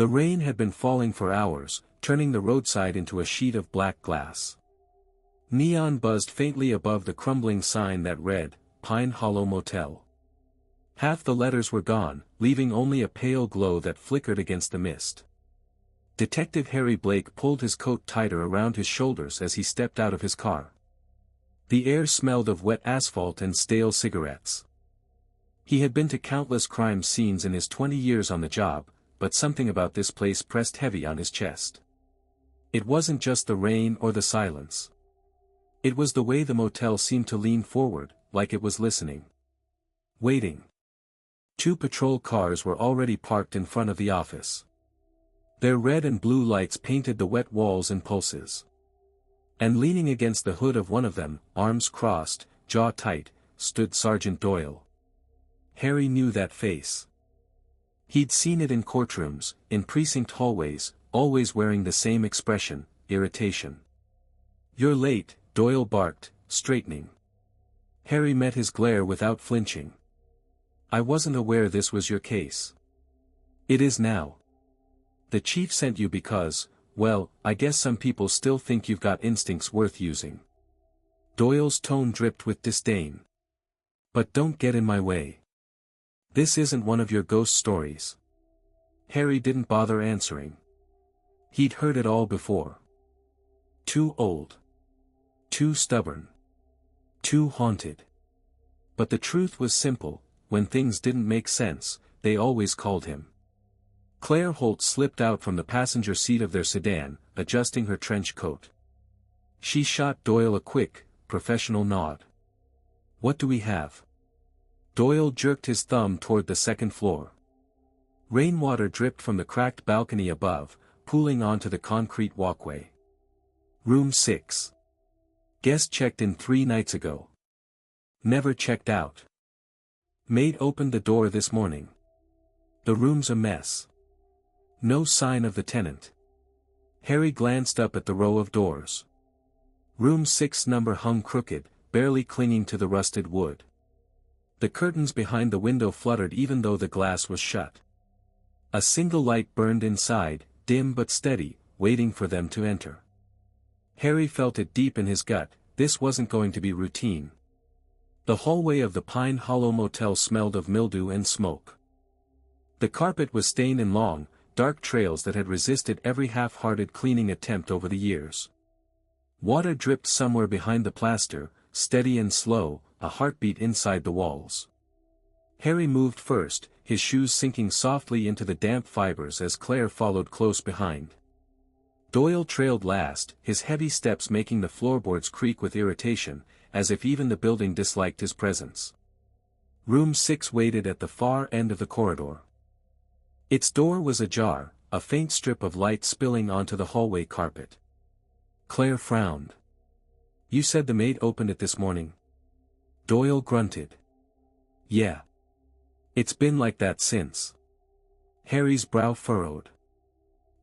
The rain had been falling for hours, turning the roadside into a sheet of black glass. Neon buzzed faintly above the crumbling sign that read, Pine Hollow Motel. Half the letters were gone, leaving only a pale glow that flickered against the mist. Detective Harry Blake pulled his coat tighter around his shoulders as he stepped out of his car. The air smelled of wet asphalt and stale cigarettes. He had been to countless crime scenes in his 20 years on the job, but something about this place pressed heavy on his chest. It wasn't just the rain or the silence. It was the way the motel seemed to lean forward, like it was listening. Waiting. 2 patrol cars were already parked in front of the office. Their red and blue lights painted the wet walls in pulses. And leaning against the hood of one of them, arms crossed, jaw tight, stood Sergeant Doyle. Harry knew that face. He'd seen it in courtrooms, in precinct hallways, always wearing the same expression, irritation. "You're late," Doyle barked, straightening. Harry met his glare without flinching. "I wasn't aware this was your case." "It is now. The chief sent you because, well, I guess some people still think you've got instincts worth using." Doyle's tone dripped with disdain. "But don't get in my way. This isn't one of your ghost stories." Harry didn't bother answering. He'd heard it all before. Too old. Too stubborn. Too haunted. But the truth was simple, when things didn't make sense, they always called him. Claire Holt slipped out from the passenger seat of their sedan, adjusting her trench coat. She shot Doyle a quick, professional nod. "What do we have?" Doyle jerked his thumb toward the second floor. Rainwater dripped from the cracked balcony above, pooling onto the concrete walkway. "Room 6. Guest checked in 3 nights ago. Never checked out. Maid opened the door this morning. The room's a mess. No sign of the tenant." Harry glanced up at the row of doors. Room 6 number hung crooked, barely clinging to the rusted wood. The curtains behind the window fluttered even though the glass was shut. A single light burned inside, dim but steady, waiting for them to enter. Harry felt it deep in his gut, this wasn't going to be routine. The hallway of the Pine Hollow Motel smelled of mildew and smoke. The carpet was stained in long, dark trails that had resisted every half-hearted cleaning attempt over the years. Water dripped somewhere behind the plaster, steady and slow, a heartbeat inside the walls. Harry moved first, his shoes sinking softly into the damp fibers as Claire followed close behind. Doyle trailed last, his heavy steps making the floorboards creak with irritation, as if even the building disliked his presence. Room 6 waited at the far end of the corridor. Its door was ajar, a faint strip of light spilling onto the hallway carpet. Claire frowned. "You said the maid opened it this morning?" Doyle grunted. "Yeah. It's been like that since." Harry's brow furrowed.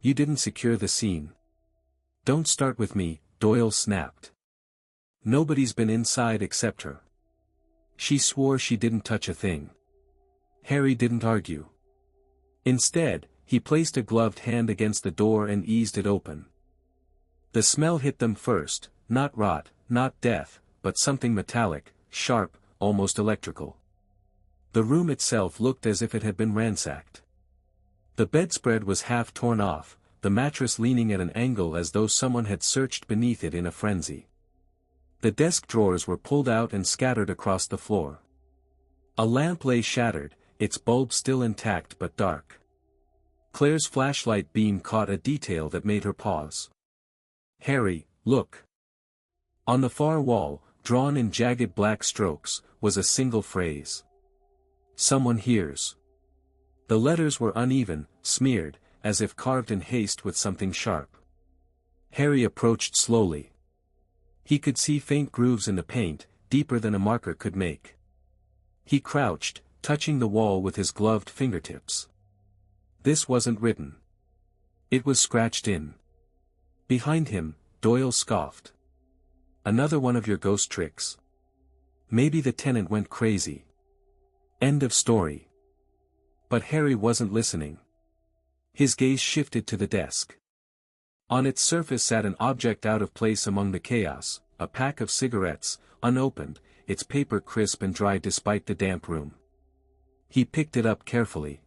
"You didn't secure the scene." "Don't start with me," Doyle snapped. "Nobody's been inside except her. She swore she didn't touch a thing." Harry didn't argue. Instead, he placed a gloved hand against the door and eased it open. The smell hit them first, not rot, not death, but something metallic, sharp, almost electrical. The room itself looked as if it had been ransacked. The bedspread was half torn off, the mattress leaning at an angle as though someone had searched beneath it in a frenzy. The desk drawers were pulled out and scattered across the floor. A lamp lay shattered, its bulb still intact but dark. Claire's flashlight beam caught a detail that made her pause. "Harry, look." On the far wall, drawn in jagged black strokes, was a single phrase. "Someone hears." The letters were uneven, smeared, as if carved in haste with something sharp. Harry approached slowly. He could see faint grooves in the paint, deeper than a marker could make. He crouched, touching the wall with his gloved fingertips. This wasn't written. It was scratched in. Behind him, Doyle scoffed. "Another one of your ghost tricks. Maybe the tenant went crazy. End of story." But Harry wasn't listening. His gaze shifted to the desk. On its surface sat an object out of place among the chaos, a pack of cigarettes, unopened, its paper crisp and dry despite the damp room. He picked it up carefully.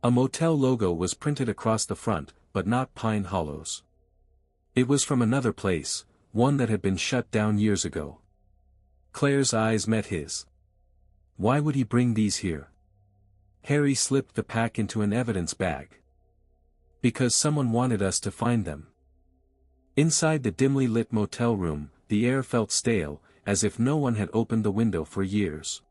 A motel logo was printed across the front, but not Pine Hollows. It was from another place, one that had been shut down years ago. Claire's eyes met his. Why would he bring these here? Harry slipped the pack into an evidence bag. Because someone wanted us to find them. Inside the dimly lit motel room, the air felt stale, as if no one had opened the window for years.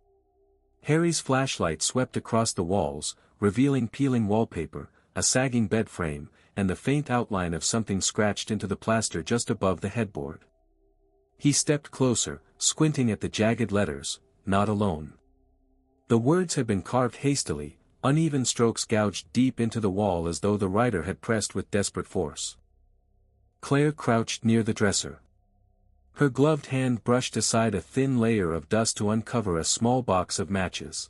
Harry's flashlight swept across the walls, revealing peeling wallpaper, a sagging bed frame, and the faint outline of something scratched into the plaster just above the headboard. He stepped closer, squinting at the jagged letters, "Not alone." The words had been carved hastily, uneven strokes gouged deep into the wall as though the writer had pressed with desperate force. Claire crouched near the dresser. Her gloved hand brushed aside a thin layer of dust to uncover a small box of matches.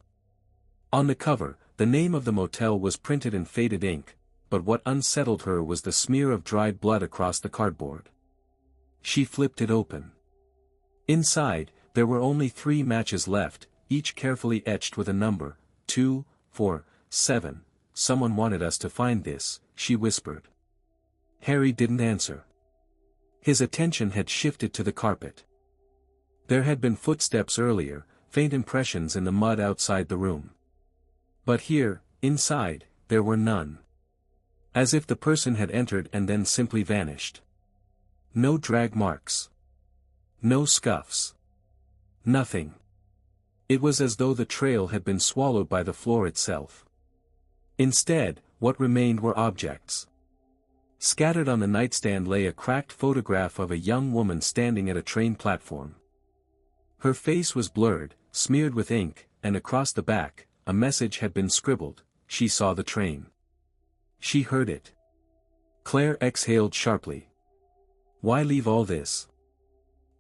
On the cover, the name of the motel was printed in faded ink, but what unsettled her was the smear of dried blood across the cardboard. She flipped it open. Inside, there were only 3 matches left, each carefully etched with a number, 2, 4, 7. "Someone wanted us to find this," she whispered. Harry didn't answer. His attention had shifted to the carpet. There had been footsteps earlier, faint impressions in the mud outside the room. But here, inside, there were none. As if the person had entered and then simply vanished. No drag marks. No scuffs. Nothing. It was as though the trail had been swallowed by the floor itself. Instead, what remained were objects. Scattered on the nightstand lay a cracked photograph of a young woman standing at a train platform. Her face was blurred, smeared with ink, and across the back, a message had been scribbled: "She saw the train. She heard it." Claire exhaled sharply. Why leave all this?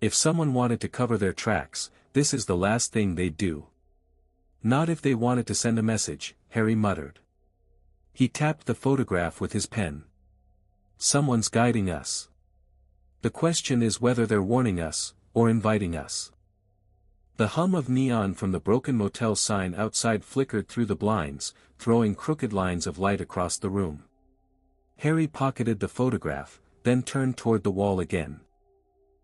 If someone wanted to cover their tracks, this is the last thing they'd do. Not if they wanted to send a message, Harry muttered. He tapped the photograph with his pen. Someone's guiding us. The question is whether they're warning us, or inviting us. The hum of neon from the broken motel sign outside flickered through the blinds, throwing crooked lines of light across the room. Harry pocketed the photograph, then turned toward the wall again.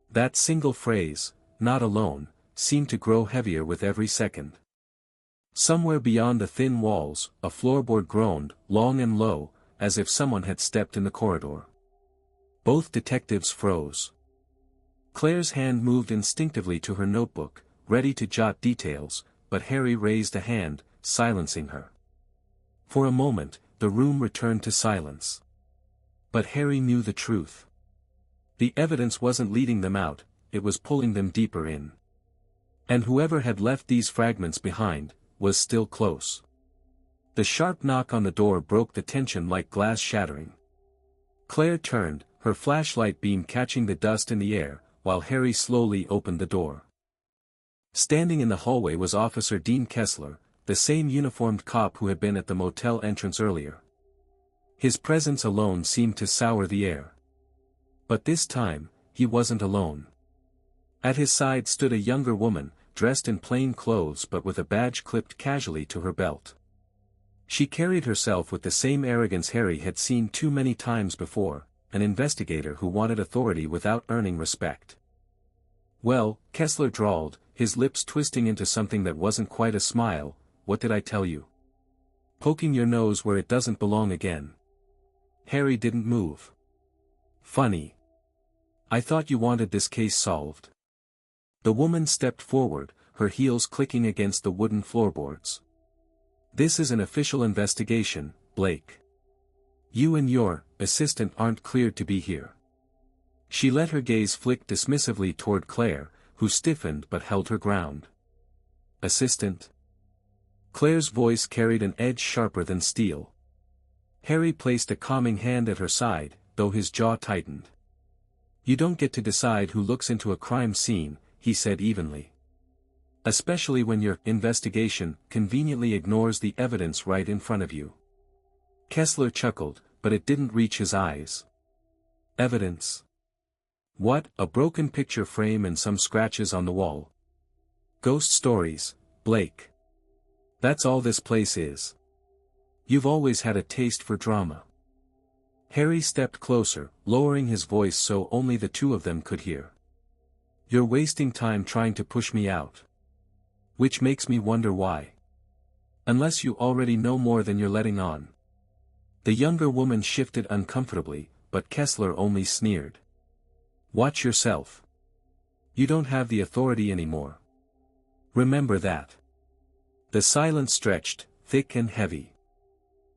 That single phrase, "not alone," seemed to grow heavier with every second. Somewhere beyond the thin walls, a floorboard groaned, long and low, as if someone had stepped in the corridor. Both detectives froze. Claire's hand moved instinctively to her notebook, ready to jot details, but Harry raised a hand, silencing her. For a moment, the room returned to silence. But Harry knew the truth. The evidence wasn't leading them out, it was pulling them deeper in. And whoever had left these fragments behind, was still close. The sharp knock on the door broke the tension like glass shattering. Claire turned, her flashlight beam catching the dust in the air, while Harry slowly opened the door. Standing in the hallway was Officer Dean Kessler, the same uniformed cop who had been at the motel entrance earlier. His presence alone seemed to sour the air. But this time, he wasn't alone. At his side stood a younger woman, dressed in plain clothes but with a badge clipped casually to her belt. She carried herself with the same arrogance Harry had seen too many times before, an investigator who wanted authority without earning respect. "Well," Kessler drawled, his lips twisting into something that wasn't quite a smile, "what did I tell you? Poking your nose where it doesn't belong again." Harry didn't move. "Funny. I thought you wanted this case solved." The woman stepped forward, her heels clicking against the wooden floorboards. "This is an official investigation, Blake. You and your assistant aren't cleared to be here." She let her gaze flick dismissively toward Claire, who stiffened but held her ground. "Assistant?" Claire's voice carried an edge sharper than steel. Harry placed a calming hand at her side, though his jaw tightened. "You don't get to decide who looks into a crime scene," he said evenly. "Especially when your investigation conveniently ignores the evidence right in front of you." Kessler chuckled, but it didn't reach his eyes. Evidence? What? A broken picture frame and some scratches on the wall. Ghost stories, Blake. That's all this place is. You've always had a taste for drama. Harry stepped closer, lowering his voice so only the two of them could hear. You're wasting time trying to push me out. Which makes me wonder why. Unless you already know more than you're letting on. The younger woman shifted uncomfortably, but Kessler only sneered. Watch yourself. You don't have the authority anymore. Remember that. The silence stretched, thick and heavy.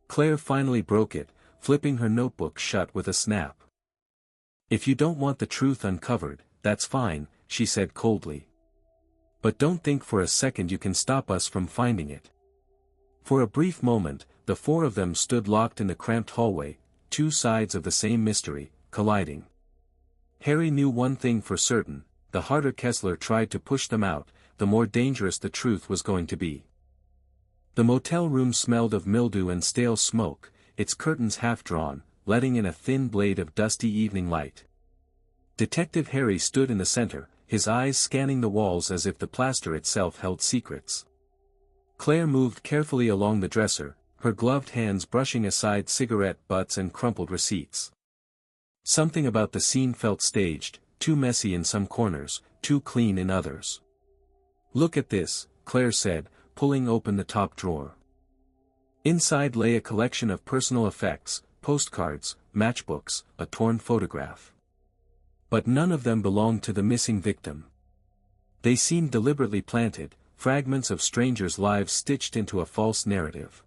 Claire finally broke it, flipping her notebook shut with a snap. If you don't want the truth uncovered, that's fine, she said coldly. But don't think for a second you can stop us from finding it. For a brief moment, the four of them stood locked in the cramped hallway, two sides of the same mystery, colliding. Harry knew one thing for certain: the harder Kessler tried to push them out, the more dangerous the truth was going to be. The motel room smelled of mildew and stale smoke, its curtains half drawn, letting in a thin blade of dusty evening light. Detective Harry stood in the center, his eyes scanning the walls as if the plaster itself held secrets. Claire moved carefully along the dresser, her gloved hands brushing aside cigarette butts and crumpled receipts. Something about the scene felt staged, too messy in some corners, too clean in others. Look at this, Claire said, pulling open the top drawer. Inside lay a collection of personal effects, postcards, matchbooks, a torn photograph. But none of them belonged to the missing victim. They seemed deliberately planted, fragments of strangers' lives stitched into a false narrative.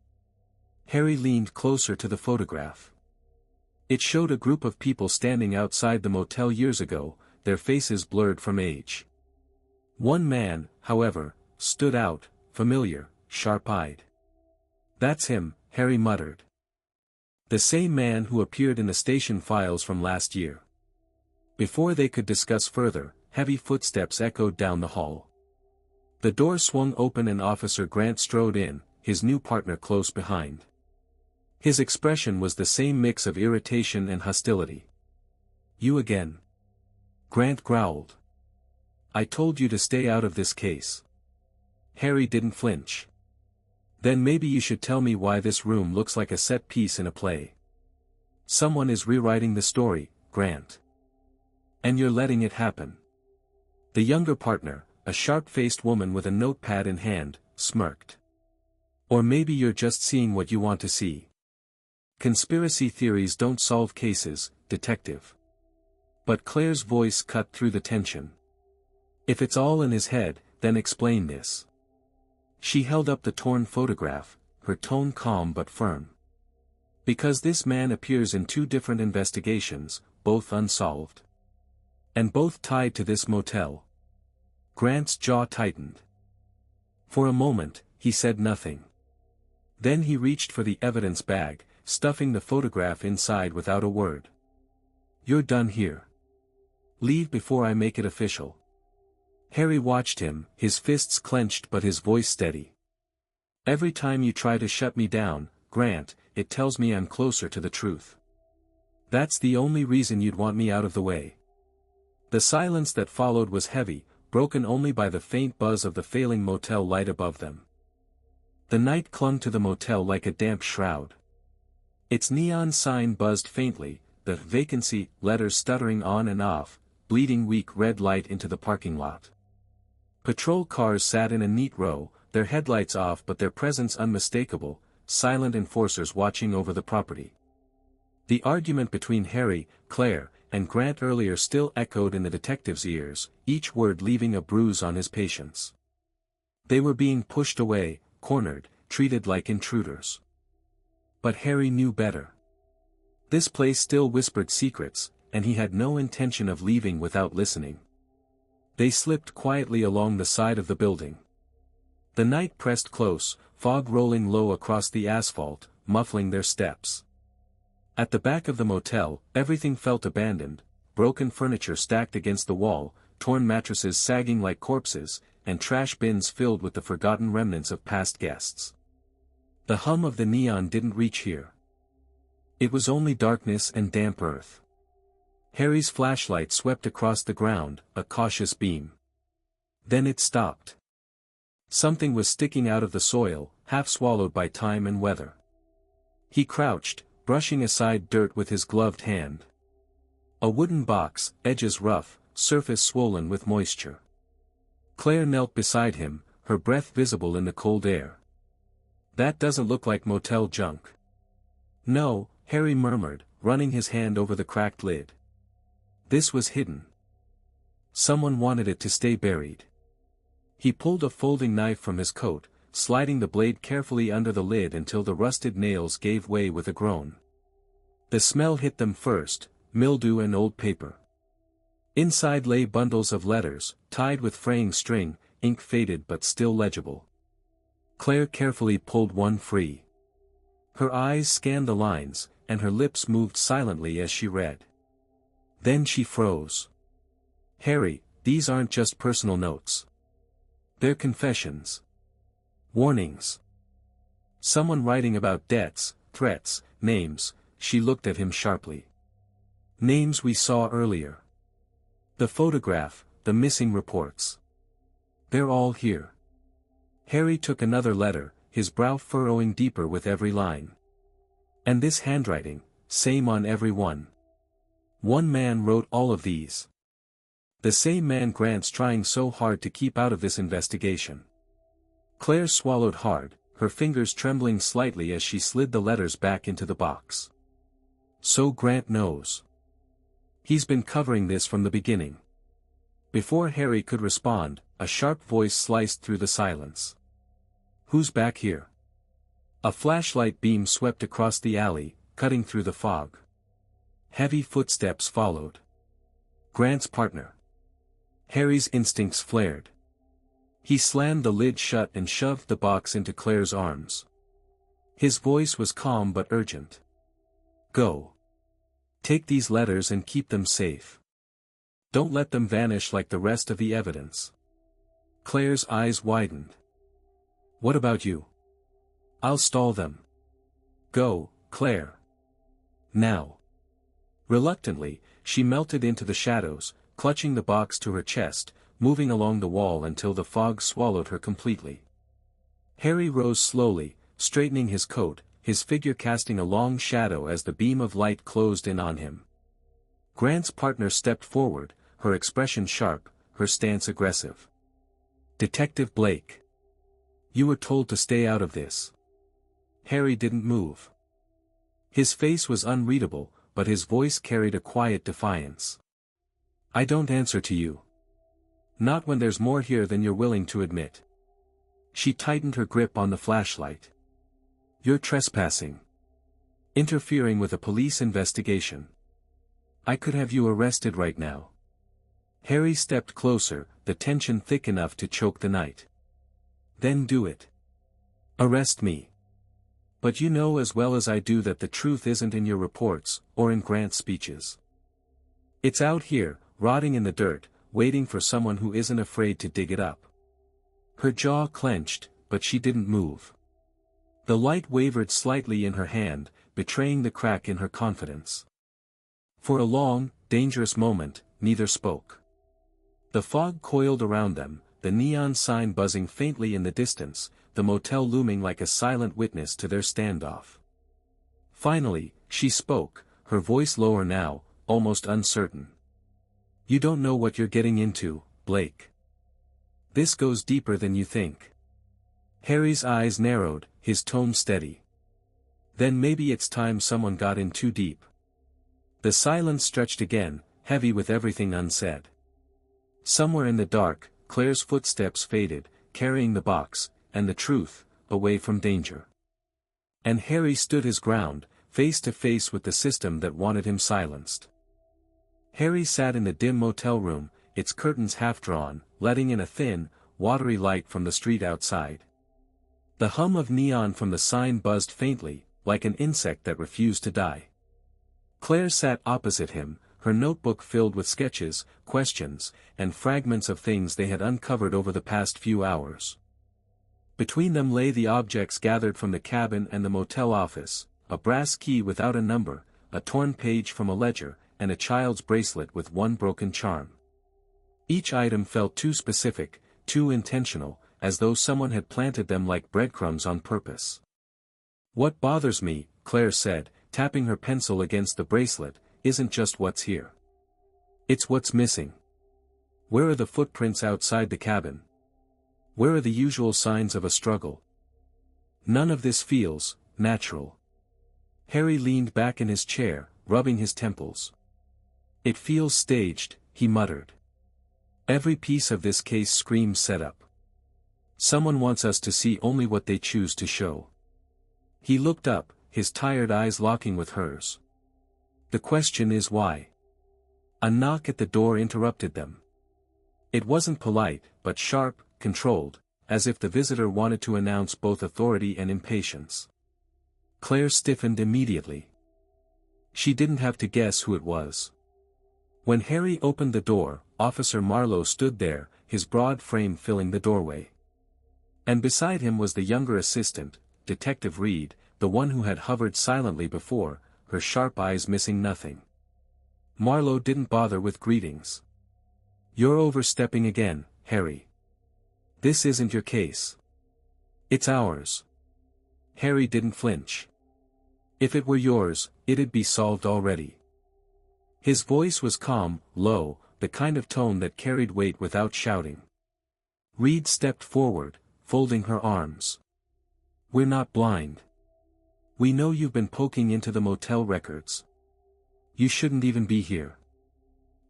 Harry leaned closer to the photograph. It showed a group of people standing outside the motel years ago, their faces blurred from age. One man, however, stood out, familiar, sharp-eyed. That's him, Harry muttered. The same man who appeared in the station files from last year. Before they could discuss further, heavy footsteps echoed down the hall. The door swung open and Officer Grant strode in, his new partner close behind. His expression was the same mix of irritation and hostility. You again? Grant growled. I told you to stay out of this case. Harry didn't flinch. Then maybe you should tell me why this room looks like a set piece in a play. Someone is rewriting the story, Grant. And you're letting it happen. The younger partner, a sharp-faced woman with a notepad in hand, smirked. Or maybe you're just seeing what you want to see. Conspiracy theories don't solve cases, detective. But Claire's voice cut through the tension. If it's all in his head, then explain this. She held up the torn photograph, her tone calm but firm. Because this man appears in two different investigations, both unsolved. And both tied to this motel. Grant's jaw tightened. For a moment, he said nothing. Then he reached for the evidence bag, stuffing the photograph inside without a word. You're done here. Leave before I make it official. Harry watched him, his fists clenched but his voice steady. Every time you try to shut me down, Grant, it tells me I'm closer to the truth. That's the only reason you'd want me out of the way. The silence that followed was heavy, broken only by the faint buzz of the failing motel light above them. The night clung to the motel like a damp shroud. Its neon sign buzzed faintly, the vacancy letters stuttering on and off, bleeding weak red light into the parking lot. Patrol cars sat in a neat row, their headlights off but their presence unmistakable, silent enforcers watching over the property. The argument between Harry, Claire, and Grant earlier still echoed in the detective's ears, each word leaving a bruise on his patience. They were being pushed away, cornered, treated like intruders. But Harry knew better. This place still whispered secrets, and he had no intention of leaving without listening. They slipped quietly along the side of the building. The night pressed close, fog rolling low across the asphalt, muffling their steps. At the back of the motel, everything felt abandoned, broken furniture stacked against the wall, torn mattresses sagging like corpses, and trash bins filled with the forgotten remnants of past guests. The hum of the neon didn't reach here. It was only darkness and damp earth. Harry's flashlight swept across the ground, a cautious beam. Then it stopped. Something was sticking out of the soil, half swallowed by time and weather. He crouched, brushing aside dirt with his gloved hand. A wooden box, edges rough, surface swollen with moisture. Claire knelt beside him, her breath visible in the cold air. "That doesn't look like motel junk." "No," Harry murmured, running his hand over the cracked lid. "This was hidden. Someone wanted it to stay buried." He pulled a folding knife from his coat, sliding the blade carefully under the lid until the rusted nails gave way with a groan. The smell hit them first, mildew and old paper. Inside lay bundles of letters, tied with fraying string, ink faded but still legible. Claire carefully pulled one free. Her eyes scanned the lines, and her lips moved silently as she read. Then she froze. "Harry, these aren't just personal notes. They're confessions. Warnings. Someone writing about debts, threats, names." She looked at him sharply. "Names we saw earlier. The photograph, the missing reports. They're all here." Harry took another letter, his brow furrowing deeper with every line. "And this handwriting, same on every one. One man wrote all of these. The same man Grant's trying so hard to keep out of this investigation." Claire swallowed hard, her fingers trembling slightly as she slid the letters back into the box. "So Grant knows. He's been covering this from the beginning." Before Harry could respond, a sharp voice sliced through the silence. "Who's back here?" A flashlight beam swept across the alley, cutting through the fog. Heavy footsteps followed. Grant's partner. Harry's instincts flared. He slammed the lid shut and shoved the box into Claire's arms. His voice was calm but urgent. "Go. Take these letters and keep them safe. Don't let them vanish like the rest of the evidence." Claire's eyes widened. "What about you?" "I'll stall them." "Go, Claire. Now." Reluctantly, she melted into the shadows, clutching the box to her chest, moving along the wall until the fog swallowed her completely. Harry rose slowly, straightening his coat, his figure casting a long shadow as the beam of light closed in on him. Grant's partner stepped forward, her expression sharp, her stance aggressive. "Detective Blake. You were told to stay out of this." Harry didn't move. His face was unreadable, but his voice carried a quiet defiance. "I don't answer to you. Not when there's more here than you're willing to admit." She tightened her grip on the flashlight. "You're trespassing. Interfering with a police investigation. I could have you arrested right now." Harry stepped closer, the tension thick enough to choke the night. "Then do it. Arrest me. But you know as well as I do that the truth isn't in your reports, or in Grant's speeches. It's out here, rotting in the dirt, waiting for someone who isn't afraid to dig it up." Her jaw clenched, but she didn't move. The light wavered slightly in her hand, betraying the crack in her confidence. For a long, dangerous moment, neither spoke. The fog coiled around them, the neon sign buzzing faintly in the distance, the motel looming like a silent witness to their standoff. Finally, she spoke, her voice lower now, almost uncertain. "You don't know what you're getting into, Blake. This goes deeper than you think." Harry's eyes narrowed, his tone steady. "Then maybe it's time someone got in too deep." The silence stretched again, heavy with everything unsaid. Somewhere in the dark, Claire's footsteps faded, carrying the box, and the truth, away from danger. And Harry stood his ground, face to face with the system that wanted him silenced. Harry sat in the dim motel room, its curtains half drawn, letting in a thin, watery light from the street outside. The hum of neon from the sign buzzed faintly, like an insect that refused to die. Claire sat opposite him, her notebook filled with sketches, questions, and fragments of things they had uncovered over the past few hours. Between them lay the objects gathered from the cabin and the motel office, a brass key without a number, a torn page from a ledger, and a child's bracelet with one broken charm. Each item felt too specific, too intentional, as though someone had planted them like breadcrumbs on purpose. "What bothers me," Claire said, tapping her pencil against the bracelet, "isn't just what's here. It's what's missing. Where are the footprints outside the cabin? Where are the usual signs of a struggle? None of this feels natural." Harry leaned back in his chair, rubbing his temples. "It feels staged," he muttered. "Every piece of this case screams setup. Someone wants us to see only what they choose to show." He looked up, his tired eyes locking with hers. "The question is why?" A knock at the door interrupted them. It wasn't polite, but sharp, controlled, as if the visitor wanted to announce both authority and impatience. Claire stiffened immediately. She didn't have to guess who it was. When Harry opened the door, Officer Marlowe stood there, his broad frame filling the doorway. And beside him was the younger assistant, Detective Reed, the one who had hovered silently before, her sharp eyes missing nothing. Marlowe didn't bother with greetings. "You're overstepping again, Harry. This isn't your case. It's ours." Harry didn't flinch. "If it were yours, it'd be solved already." His voice was calm, low, the kind of tone that carried weight without shouting. Reed stepped forward, folding her arms. "We're not blind. We know you've been poking into the motel records. You shouldn't even be here."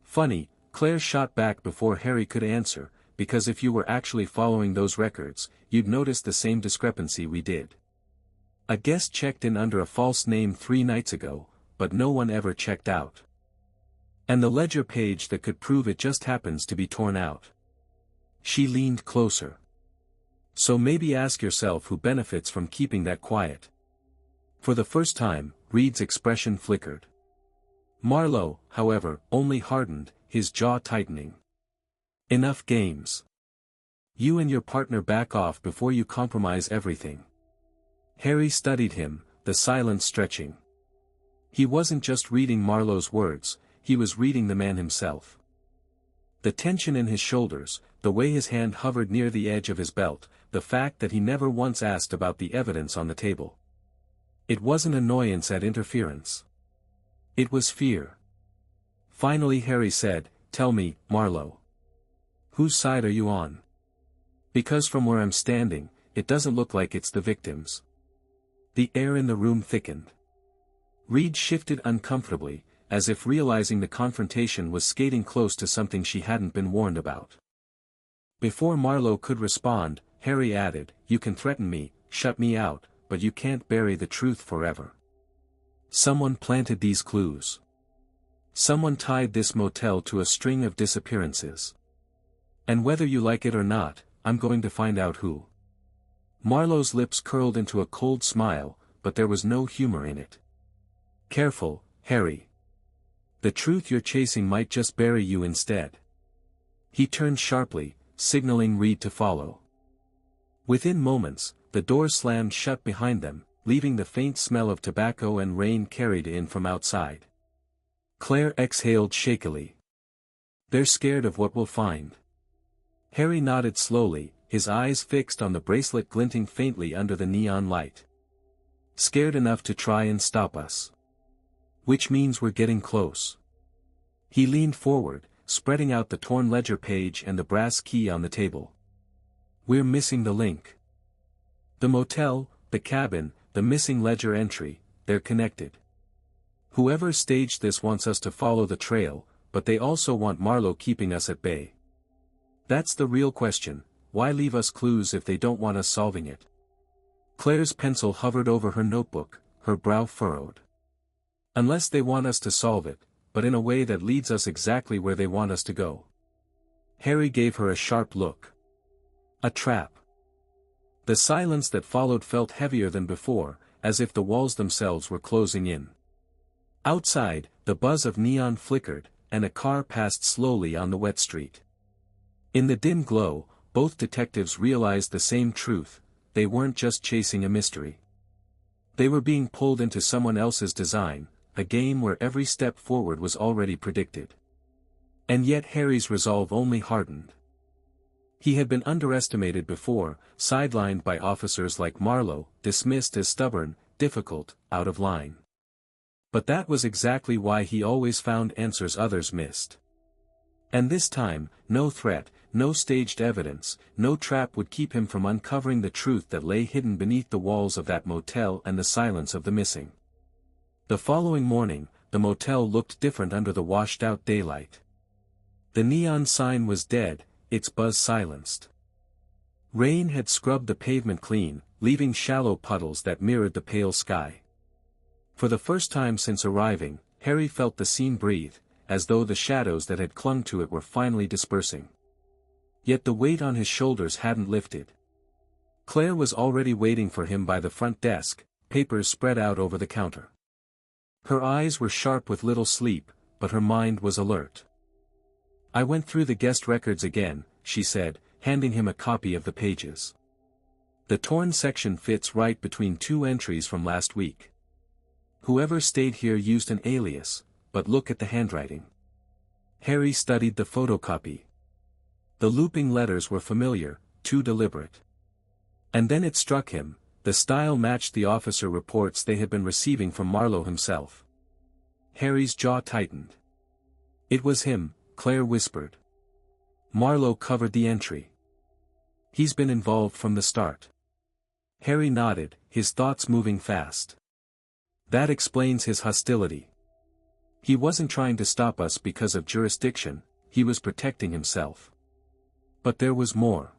"Funny," Claire shot back before Harry could answer, "because if you were actually following those records, you'd notice the same discrepancy we did. A guest checked in under a false name 3 nights ago, but no one ever checked out. And the ledger page that could prove it just happens to be torn out." She leaned closer. "So maybe ask yourself who benefits from keeping that quiet." For the first time, Reed's expression flickered. Marlowe, however, only hardened, his jaw tightening. "Enough games. You and your partner back off before you compromise everything." Harry studied him, the silence stretching. He wasn't just reading Marlowe's words, he was reading the man himself. The tension in his shoulders, the way his hand hovered near the edge of his belt, the fact that he never once asked about the evidence on the table. It wasn't annoyance at interference. It was fear. Finally Harry said, "Tell me, Marlowe. Whose side are you on? Because from where I'm standing, it doesn't look like it's the victims." The air in the room thickened. Reed shifted uncomfortably, as if realizing the confrontation was skating close to something she hadn't been warned about. Before Marlowe could respond, Harry added, "You can threaten me, shut me out, but you can't bury the truth forever. Someone planted these clues. Someone tied this motel to a string of disappearances. And whether you like it or not, I'm going to find out who." Marlowe's lips curled into a cold smile, but there was no humor in it. "Careful, Harry. The truth you're chasing might just bury you instead." He turned sharply, signaling Reed to follow. Within moments, the door slammed shut behind them, leaving the faint smell of tobacco and rain carried in from outside. Claire exhaled shakily. "They're scared of what we'll find." Harry nodded slowly, his eyes fixed on the bracelet glinting faintly under the neon light. "Scared enough to try and stop us. Which means we're getting close." He leaned forward, spreading out the torn ledger page and the brass key on the table. "We're missing the link. The motel, the cabin, the missing ledger entry, they're connected. Whoever staged this wants us to follow the trail, but they also want Marlowe keeping us at bay. That's the real question, why leave us clues if they don't want us solving it?" Claire's pencil hovered over her notebook, her brow furrowed. "Unless they want us to solve it, but in a way that leads us exactly where they want us to go." Harry gave her a sharp look. A trap. The silence that followed felt heavier than before, as if the walls themselves were closing in. Outside, the buzz of neon flickered, and a car passed slowly on the wet street. In the dim glow, both detectives realized the same truth, they weren't just chasing a mystery. They were being pulled into someone else's design, a game where every step forward was already predicted. And yet Harry's resolve only hardened. He had been underestimated before, sidelined by officers like Marlowe, dismissed as stubborn, difficult, out of line. But that was exactly why he always found answers others missed. And this time, no threat, no staged evidence, no trap would keep him from uncovering the truth that lay hidden beneath the walls of that motel and the silence of the missing. The following morning, the motel looked different under the washed-out daylight. The neon sign was dead, its buzz silenced. Rain had scrubbed the pavement clean, leaving shallow puddles that mirrored the pale sky. For the first time since arriving, Harry felt the scene breathe, as though the shadows that had clung to it were finally dispersing. Yet the weight on his shoulders hadn't lifted. Claire was already waiting for him by the front desk, papers spread out over the counter. Her eyes were sharp with little sleep, but her mind was alert. "I went through the guest records again," she said, handing him a copy of the pages. "The torn section fits right between two entries from last week. Whoever stayed here used an alias, but look at the handwriting." Harry studied the photocopy. The looping letters were familiar, too deliberate. And then it struck him, the style matched the officer reports they had been receiving from Marlowe himself. Harry's jaw tightened. "It was him," Claire whispered. "Marlowe covered the entry. He's been involved from the start." Harry nodded, his thoughts moving fast. "That explains his hostility. He wasn't trying to stop us because of jurisdiction, he was protecting himself." But there was more.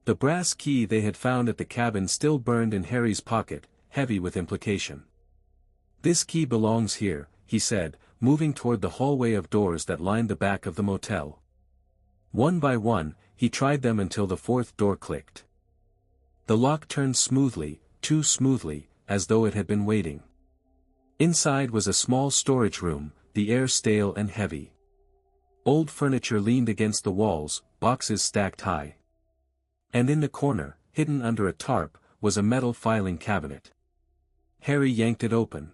The brass key they had found at the cabin still burned in Harry's pocket, heavy with implication. "This key belongs here," he said, moving toward the hallway of doors that lined the back of the motel. One by one, he tried them until the fourth door clicked. The lock turned smoothly, too smoothly, as though it had been waiting. Inside was a small storage room, the air stale and heavy. Old furniture leaned against the walls, boxes stacked high. And in the corner, hidden under a tarp, was a metal filing cabinet. Harry yanked it open.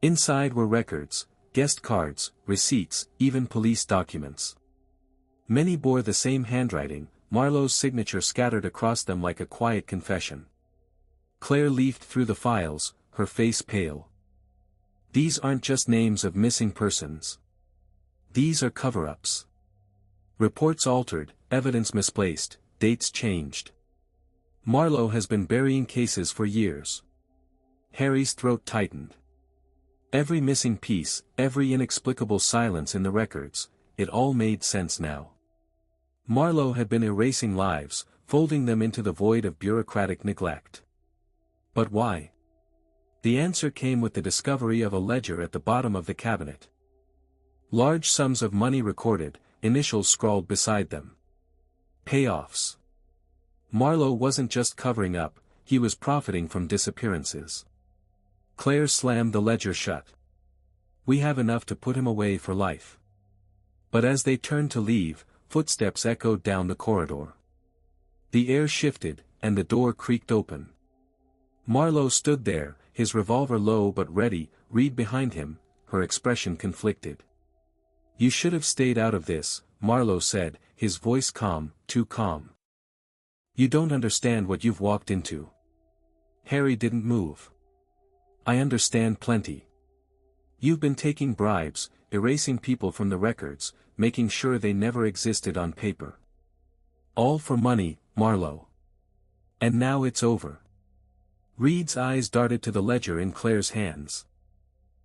Inside were records, guest cards, receipts, even police documents. Many bore the same handwriting, Marlowe's signature scattered across them like a quiet confession. Claire leafed through the files, her face pale. "These aren't just names of missing persons. These are cover-ups. Reports altered, evidence misplaced, dates changed. Marlowe has been burying cases for years." Harry's throat tightened. Every missing piece, every inexplicable silence in the records, it all made sense now. Marlowe had been erasing lives, folding them into the void of bureaucratic neglect. But why? The answer came with the discovery of a ledger at the bottom of the cabinet. Large sums of money recorded, initials scrawled beside them. Payoffs. Marlowe wasn't just covering up, he was profiting from disappearances. Claire slammed the ledger shut. "We have enough to put him away for life." But as they turned to leave, footsteps echoed down the corridor. The air shifted, and the door creaked open. Marlowe stood there, his revolver low but ready, Reed behind him, her expression conflicted. "You should have stayed out of this," Marlowe said, his voice calm, too calm. "You don't understand what you've walked into." Harry didn't move. "I understand plenty. You've been taking bribes, erasing people from the records, making sure they never existed on paper. All for money, Marlowe. And now it's over." Reed's eyes darted to the ledger in Claire's hands.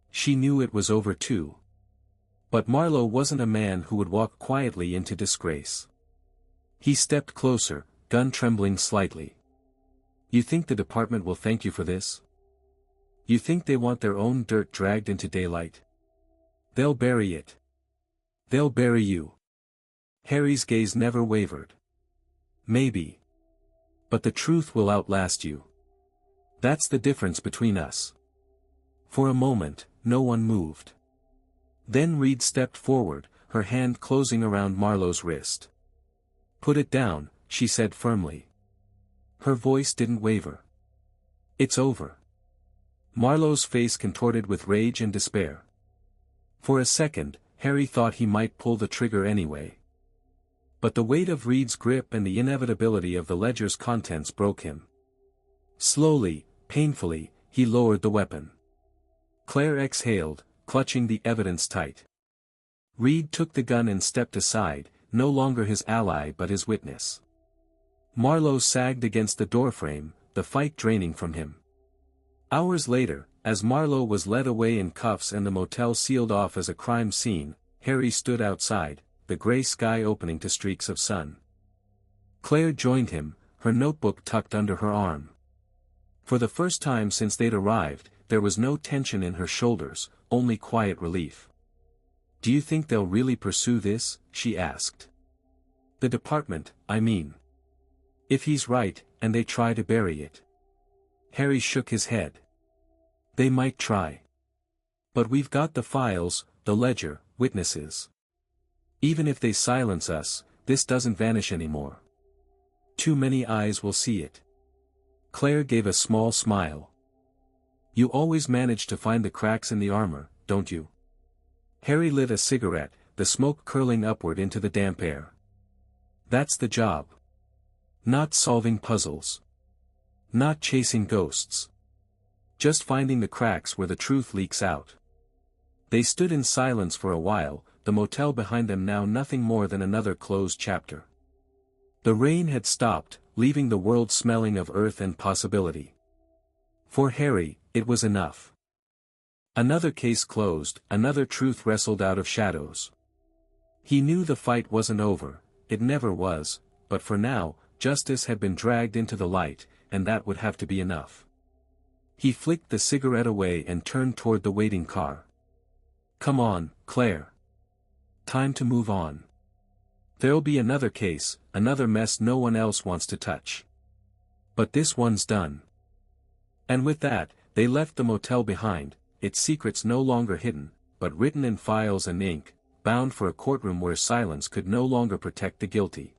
She knew it was over too. But Marlowe wasn't a man who would walk quietly into disgrace. He stepped closer, gun trembling slightly. "You think the department will thank you for this? You think they want their own dirt dragged into daylight? They'll bury it. They'll bury you." Harry's gaze never wavered. "Maybe. But the truth will outlast you. That's the difference between us." For a moment, no one moved. Then Reed stepped forward, her hand closing around Marlowe's wrist. "Put it down," she said firmly. Her voice didn't waver. "It's over. Marlowe's face contorted with rage and despair. For a second, Harry thought he might pull the trigger anyway. But the weight of Reed's grip and the inevitability of the ledger's contents broke him. Slowly, painfully, he lowered the weapon. Claire exhaled, clutching the evidence tight. Reed took the gun and stepped aside, no longer his ally but his witness. Marlowe sagged against the doorframe, the fight draining from him. Hours later, as Marlowe was led away in cuffs and the motel sealed off as a crime scene, Harry stood outside, the grey sky opening to streaks of sun. Claire joined him, her notebook tucked under her arm. For the first time since they'd arrived, there was no tension in her shoulders, only quiet relief. "Do you think they'll really pursue this?" she asked. "The department, I mean. If he's right, and they try to bury it." Harry shook his head. "They might try. But we've got the files, the ledger, witnesses. Even if they silence us, this doesn't vanish anymore. Too many eyes will see it." Claire gave a small smile. "You always manage to find the cracks in the armor, don't you?" Harry lit a cigarette, the smoke curling upward into the damp air. "That's the job. Not solving puzzles. Not chasing ghosts. Just finding the cracks where the truth leaks out." They stood in silence for a while, the motel behind them now nothing more than another closed chapter. The rain had stopped, leaving the world smelling of earth and possibility. For Harry, it was enough. Another case closed, another truth wrestled out of shadows. He knew the fight wasn't over, it never was, but for now, justice had been dragged into the light, and that would have to be enough. He flicked the cigarette away and turned toward the waiting car. "Come on, Claire. Time to move on. There'll be another case, another mess no one else wants to touch. But this one's done." And with that, they left the motel behind, its secrets no longer hidden, but written in files and ink, bound for a courtroom where silence could no longer protect the guilty.